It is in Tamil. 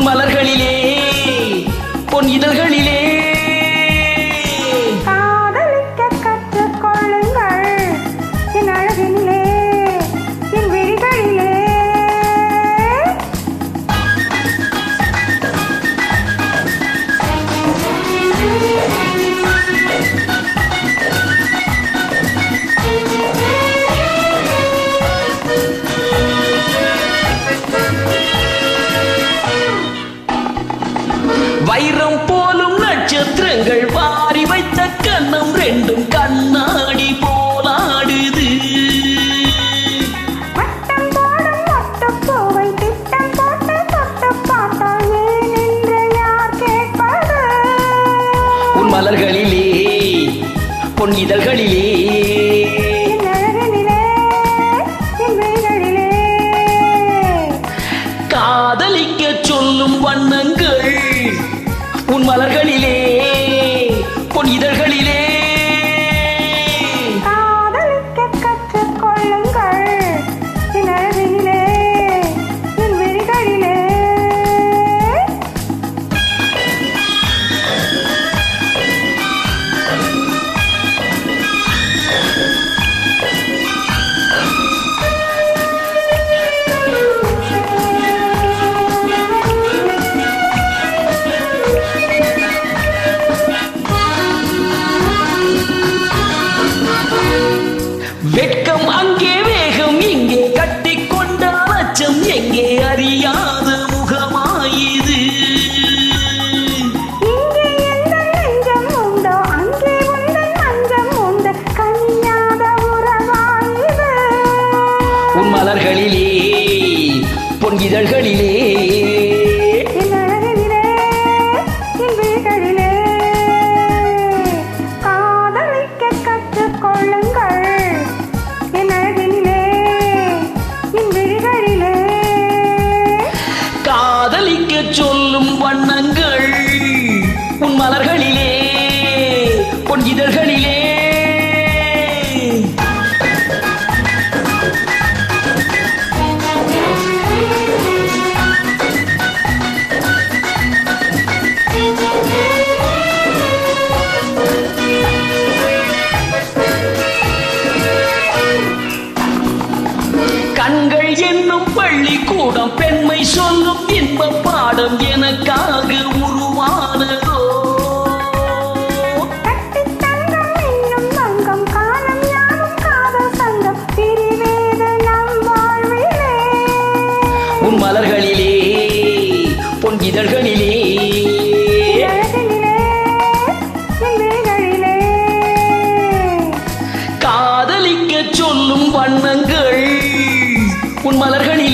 மலர்களிலே பொன் இதழ்களிலே காதலிக்க கற்றுக் கொள்ளுங்கள் என் அழகினிலே என் விழிகளிலே. வைரம் போலும் நட்சத்திரங்கள் வாரி வைத்த கண்ணம் ரெண்டும் கண்ணாடி போலாடுது. வட்டம் போடும் மொட்டுப்பூவை திட்டம் போட்டு தொட்டு பார்த்தால் ஏன் என்று யார் கேட்பது? உன் மலர்களிலே பொன் இதழ்களிலே என் அழகினிலே என் விழிகளிலே. காதலிக்க சொல்லும் வண்ணங்கள் உன் மலர்களிலே பொன் இதழ்களிலே. காதலிக்க கற்றுக் கொள்ளுங்கள் என் அழகினிலே என் விழிகளிலே. வெட்கம் அங்கே வேகம் இங்கே கட்டிக்கொண்ட அச்சம் எங்கே அறியாத முகமாயுது. இங்கே எந்தன் நெஞ்சம் உண்டோ அங்கே உந்தன் மஞ்சம் உண்டு கனியாத உறவாயுது. உன் மலர்களிலே பொன் இதழ்களிலே என் அழகினிலே என் விழிகளிலே. காதலிக்க கற்றுக் கொள்ளுங்கள் என் அழகினிலே என் விழிகளிலே. காதலிக்க சொல்லும் வண்ணங்கள் உன் மலர்களிலே பொன் இதழ்களிலே. கண்கள் என்னும் பள்ளிக்கூடம் பெண்மை சொல்லும் இன்ப பாடம் எனக்காக உருவானதோ. கட்டித் தங்கம் என்னும் தங்கம் காலம் யாவும் காதல் சங்கம் பிரிவேது நம் வாழ்விலே. உன் மலர்களிலே பொன் இதழ்களிலே என் அழகினிலே என் விழிகளிலே. காதலிக்க சொல்லும் வண்ணங்கள் உன் மலர்களிலே